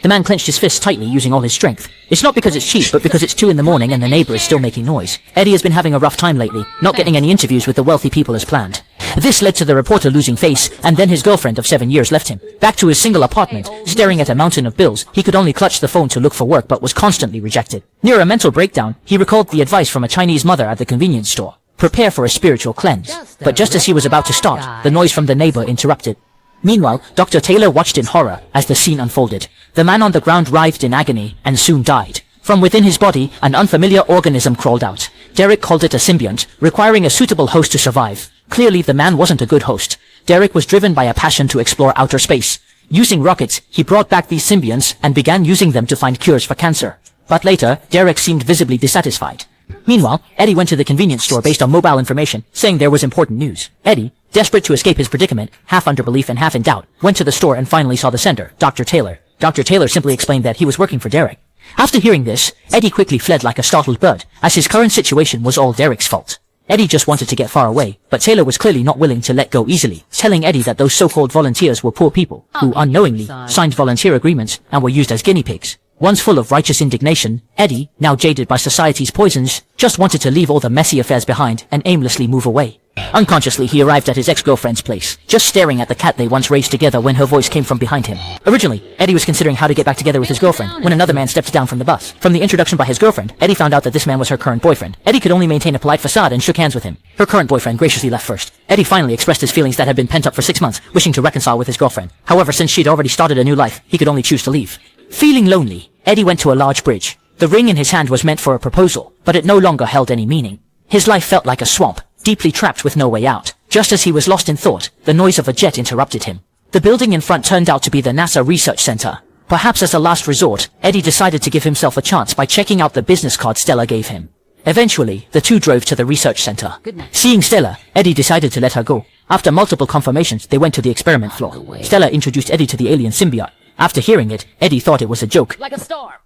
The man clenched his fist tightly using all his strength. It's not because it's cheap, but because it's 2 in the morning and the neighbor is still making noise. Eddie has been having a rough time lately, not getting any interviews with the wealthy people as planned. This led to the reporter losing face, and then his girlfriend of 7 years left him. Back to his single apartment, staring at a mountain of bills, he could only clutch the phone to look for work but was constantly rejected. Near a mental breakdown, he recalled the advice from a Chinese mother at the convenience store. Prepare for a spiritual cleanse. But just as he was about to start, the noise from the neighbor interrupted. Meanwhile, Dr. Taylor watched in horror as the scene unfolded. The man on the ground writhed in agony and soon died. From within his body, an unfamiliar organism crawled out. Derek called it a symbiont, requiring a suitable host to survive. Clearly, the man wasn't a good host. Derek was driven by a passion to explore outer space. Using rockets, he brought back these symbionts and began using them to find cures for cancer. But later, Derek seemed visibly dissatisfied. Meanwhile, Eddie went to the convenience store based on mobile information, saying there was important news. Eddie, desperate to escape his predicament, half under belief and half in doubt, went to the store and finally saw the sender, Dr. Taylor. Dr. Taylor simply explained that he was working for Derek. After hearing this, Eddie quickly fled like a startled bird, as his current situation was all Derek's fault. Eddie just wanted to get far away, but Taylor was clearly not willing to let go easily, telling Eddie that those so-called volunteers were poor people, who unknowingly signed volunteer agreements and were used as guinea pigs. Once full of righteous indignation, Eddie, now jaded by society's poisons, just wanted to leave all the messy affairs behind and aimlessly move away. Unconsciously, he arrived at his ex-girlfriend's place, just staring at the cat they once raised together when her voice came from behind him. Originally, Eddie was considering how to get back together with his girlfriend when another man stepped down from the bus. From the introduction by his girlfriend, Eddie found out that this man was her current boyfriend. Eddie could only maintain a polite facade and shook hands with him. Her current boyfriend graciously left first. Eddie finally expressed his feelings that had been pent up for 6 months, wishing to reconcile with his girlfriend. However, since she'd already started a new life, he could only choose to leave. Feeling lonely, Eddie went to a large bridge. The ring in his hand was meant for a proposal, but it no longer held any meaning. His life felt like a swamp, deeply trapped with no way out. Just as he was lost in thought, the noise of a jet interrupted him. The building in front turned out to be the NASA Research Center. Perhaps as a last resort, Eddie decided to give himself a chance by checking out the business card Stella gave him. Eventually, the two drove to the research center. Seeing Stella, Eddie decided to let her go. After multiple confirmations, they went to the experiment floor. Stella introduced Eddie to the alien symbiote. After hearing it, Eddie thought it was a joke. Like a star.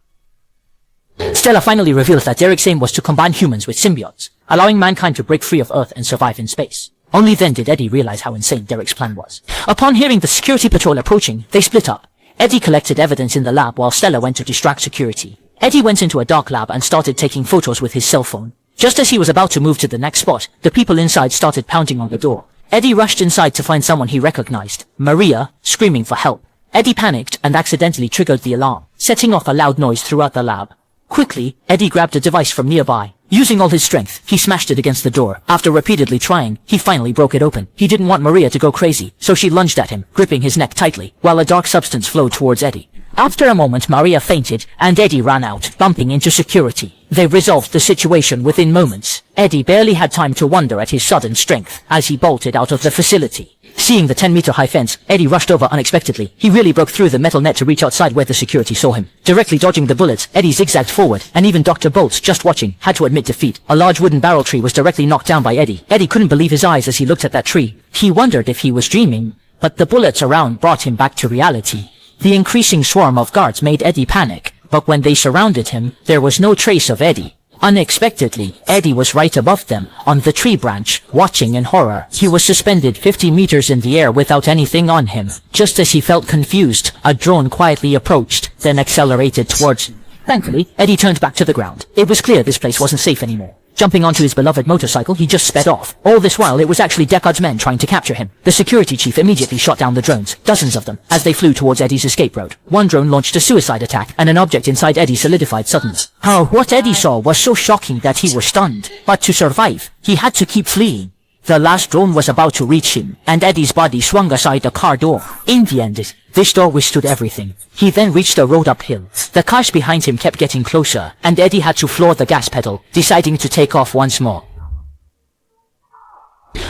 Stella finally reveals that Derek's aim was to combine humans with symbiotes, allowing mankind to break free of Earth and survive in space. Only then did Eddie realize how insane Derek's plan was. Upon hearing the security patrol approaching, they split up. Eddie collected evidence in the lab while Stella went to distract security. Eddie went into a dark lab and started taking photos with his cell phone. Just as he was about to move to the next spot, the people inside started pounding on the door. Eddie rushed inside to find someone he recognized, Maria, screaming for help. Eddie panicked and accidentally triggered the alarm, setting off a loud noise throughout the lab. Quickly, Eddie grabbed a device from nearby. Using all his strength, he smashed it against the door. After repeatedly trying, he finally broke it open. He didn't want Maria to go crazy, so she lunged at him, gripping his neck tightly, while a dark substance flowed towards Eddie. After a moment, Maria fainted, and Eddie ran out, bumping into security. They resolved the situation within moments. Eddie barely had time to wonder at his sudden strength, as he bolted out of the facility. Seeing the 10-meter-high fence, Eddie rushed over unexpectedly. He really broke through the metal net to reach outside where the security saw him. Directly dodging the bullets, Eddie zigzagged forward, and even Dr. Bolts, just watching, had to admit defeat. A large wooden barrel tree was directly knocked down by Eddie. Eddie couldn't believe his eyes as he looked at that tree. He wondered if he was dreaming, but the bullets around brought him back to reality. The increasing swarm of guards made Eddie panic, but when they surrounded him, there was no trace of Eddie. Unexpectedly, Eddie was right above them, on the tree branch, watching in horror. He was suspended 50 meters in the air without anything on him. Just as he felt confused, a drone quietly approached, then accelerated towards him. Thankfully, Eddie turned back to the ground. It was clear this place wasn't safe anymore. Jumping onto his beloved motorcycle, he just sped off. All this while, it was actually Deckard's men trying to capture him. The security chief immediately shot down the drones, dozens of them, as they flew towards Eddie's escape road. One drone launched a suicide attack, and an object inside Eddie solidified suddenly. What Eddie saw was so shocking that he was stunned. But to survive, he had to keep fleeing. The last drone was about to reach him, and Eddie's body swung aside the car door. In the end, this door withstood everything. He then reached the road uphill. The cars behind him kept getting closer, and Eddie had to floor the gas pedal, deciding to take off once more.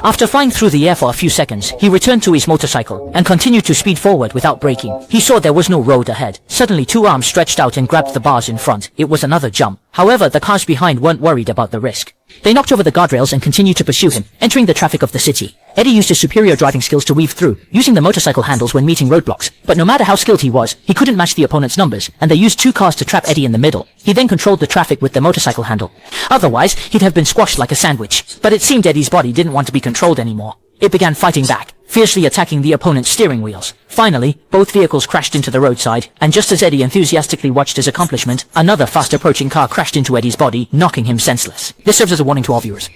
After flying through the air for a few seconds, he returned to his motorcycle and continued to speed forward without braking. He saw there was no road ahead. Suddenly, two arms stretched out and grabbed the bars in front. It was another jump. However, the cars behind weren't worried about the risk. They knocked over the guardrails and continued to pursue him, entering the traffic of the city. Eddie used his superior driving skills to weave through, using the motorcycle handles when meeting roadblocks. But no matter how skilled he was, he couldn't match the opponent's numbers, and they used two cars to trap Eddie in the middle. He then controlled the traffic with the motorcycle handle. Otherwise, he'd have been squashed like a sandwich. But it seemed Eddie's body didn't want to be controlled anymore. it began fighting back, fiercely attacking the opponent's steering wheels. Finally, both vehicles crashed into the roadside, and just as Eddie enthusiastically watched his accomplishment, another fast-approaching car crashed into Eddie's body, knocking him senseless. This serves as a warning to all viewers.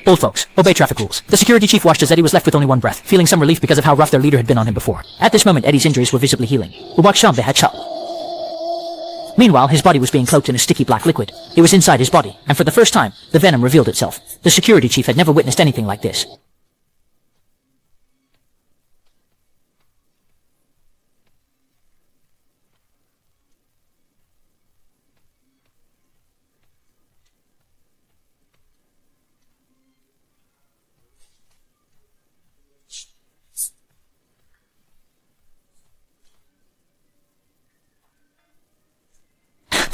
Old folks, obey traffic rules. The security chief watched as Eddie was left with only one breath, feeling some relief because of how rough their leader had been on him before. At this moment, Eddie's injuries were visibly healing. Meanwhile, his body was being cloaked in a sticky black liquid. It was inside his body, and for the first time, the venom revealed itself. The security chief had never witnessed anything like this.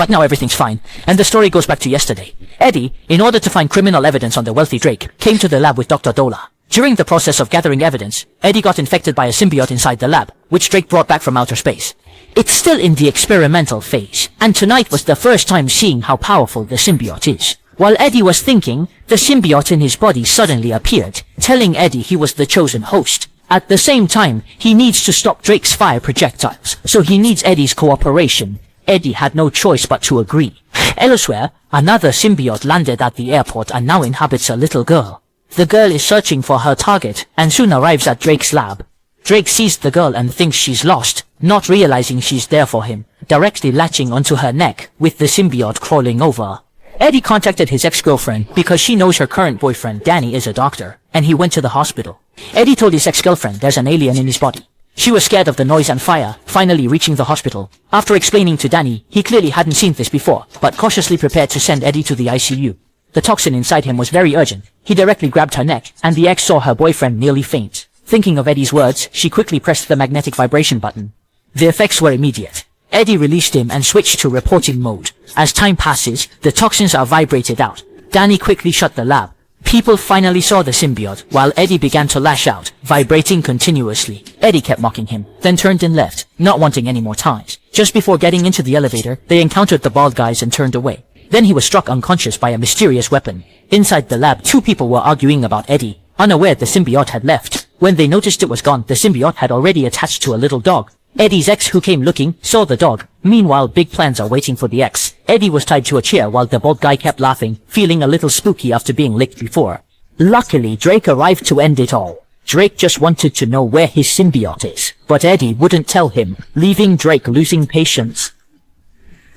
But now everything's fine, and the story goes back to yesterday. Eddie, in order to find criminal evidence on the wealthy Drake, came to the lab with Dr. Dola. During the process of gathering evidence, Eddie got infected by a symbiote inside the lab, which Drake brought back from outer space. It's still in the experimental phase, and tonight was the first time seeing how powerful the symbiote is. While Eddie was thinking, the symbiote in his body suddenly appeared, telling Eddie he was the chosen host. At the same time, he needs to stop Drake's fire projectiles, so he needs Eddie's cooperation. Eddie had no choice but to agree. Elsewhere, another symbiote landed at the airport and now inhabits a little girl. The girl is searching for her target and soon arrives at Drake's lab. Drake sees the girl and thinks she's lost, not realizing she's there for him, directly latching onto her neck, with the symbiote crawling over. Eddie contacted his ex-girlfriend because she knows her current boyfriend, Danny, is a doctor, and he went to the hospital. Eddie told his ex-girlfriend there's an alien in his body. She was scared of the noise and fire, finally reaching the hospital. After explaining to Danny, he clearly hadn't seen this before, but cautiously prepared to send Eddie to the ICU. The toxin inside him was very urgent. He directly grabbed her neck, and the ex saw her boyfriend nearly faint. Thinking of Eddie's words, she quickly pressed the magnetic vibration button. The effects were immediate. Eddie released him and switched to reporting mode. As time passes, the toxins are vibrated out. Danny quickly shut the lab. People finally saw the symbiote, while Eddie began to lash out, vibrating continuously. Eddie kept mocking him, then turned and left, not wanting any more ties. Just before getting into the elevator, they encountered the bald guys and turned away. Then he was struck unconscious by a mysterious weapon. Inside the lab, two people were arguing about Eddie, unaware the symbiote had left. When they noticed it was gone, the symbiote had already attached to a little dog. Eddie's ex, who came looking, saw the dog. Meanwhile, big plans are waiting for the ex. Eddie was tied to a chair while the bald guy kept laughing, feeling a little spooky after being licked before. Luckily, Drake arrived to end it all. Drake just wanted to know where his symbiote is, but Eddie wouldn't tell him, leaving Drake losing patience.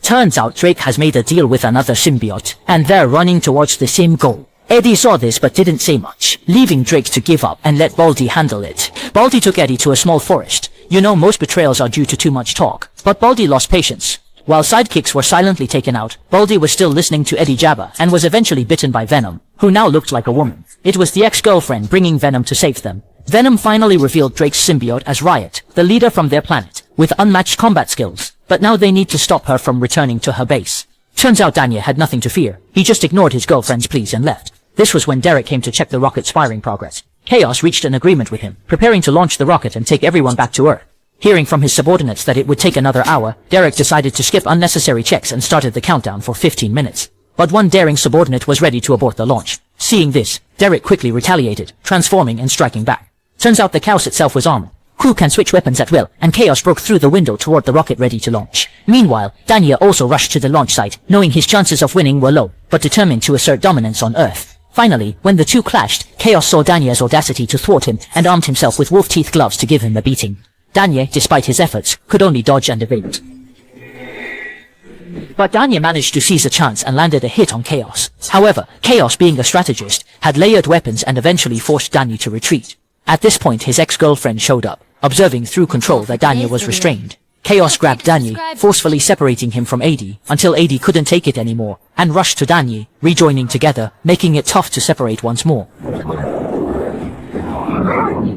Turns out Drake has made a deal with another symbiote, and they're running towards the same goal. Eddie saw this but didn't say much, leaving Drake to give up and let Baldy handle it. Baldy took Eddie to a small forest. You know, most betrayals are due to too much talk, but Baldy lost patience. While sidekicks were silently taken out, Baldy was still listening to Eddie jabber and was eventually bitten by Venom, who now looked like a woman. It was the ex-girlfriend bringing Venom to save them. Venom finally revealed Drake's symbiote as Riot, the leader from their planet, with unmatched combat skills, but now they need to stop her from returning to her base. Turns out Danya had nothing to fear. He just ignored his girlfriend's pleas and left. This was when Derek came to check the rocket's firing progress. Chaos reached an agreement with him, preparing to launch the rocket and take everyone back to Earth. Hearing from his subordinates that it would take another hour, Derek decided to skip unnecessary checks and started the countdown for 15 minutes. But one daring subordinate was ready to abort the launch. Seeing this, Derek quickly retaliated, transforming and striking back. Turns out the Chaos itself was armed. Crew can switch weapons at will, and Chaos broke through the window toward the rocket ready to launch. Meanwhile, Danya also rushed to the launch site, knowing his chances of winning were low, but determined to assert dominance on Earth. Finally, when the two clashed, Chaos saw Danya's audacity to thwart him and armed himself with wolf teeth gloves to give him a beating. Danya, despite his efforts, could only dodge and evade. But Danya managed to seize a chance and landed a hit on Chaos. However, Chaos, being a strategist, had layered weapons and eventually forced Danya to retreat. At this point, his ex-girlfriend showed up, observing through control that Danya was restrained. Chaos grabbed Danya, forcefully separating him from AD, until AD couldn't take it anymore, and rushed to Danya, rejoining together, making it tough to separate once more.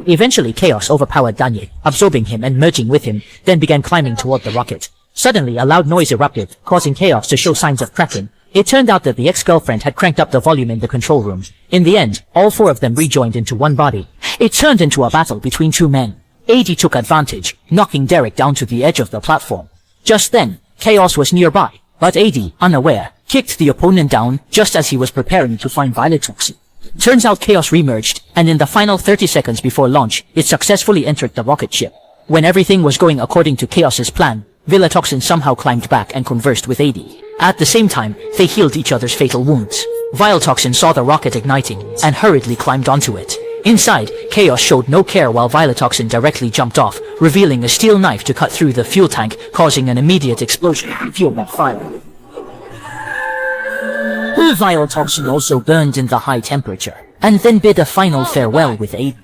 Eventually, Chaos overpowered Danya, absorbing him and merging with him, then began climbing toward the rocket. Suddenly, a loud noise erupted, causing Chaos to show signs of cracking. It turned out that the ex-girlfriend had cranked up the volume in the control room. In the end, all four of them rejoined into one body. It turned into a battle between two men. AD took advantage, knocking Derek down to the edge of the platform. Just then, Chaos was nearby, but AD, unaware, kicked the opponent down just as he was preparing to find Violet Toxin. Turns out Chaos remerged, and in the final 30 seconds before launch, it successfully entered the rocket ship. When everything was going according to Chaos's plan, Vilatoxin somehow climbed back and conversed with AD. At the same time, they healed each other's fatal wounds. Vilatoxin saw the rocket igniting, and hurriedly climbed onto it. Inside, Chaos showed no care while Vilatoxin directly jumped off, revealing a steel knife to cut through the fuel tank, causing an immediate explosion and fuel that fire. Vilatoxin also burned in the high temperature, and then bid a final farewell with AD.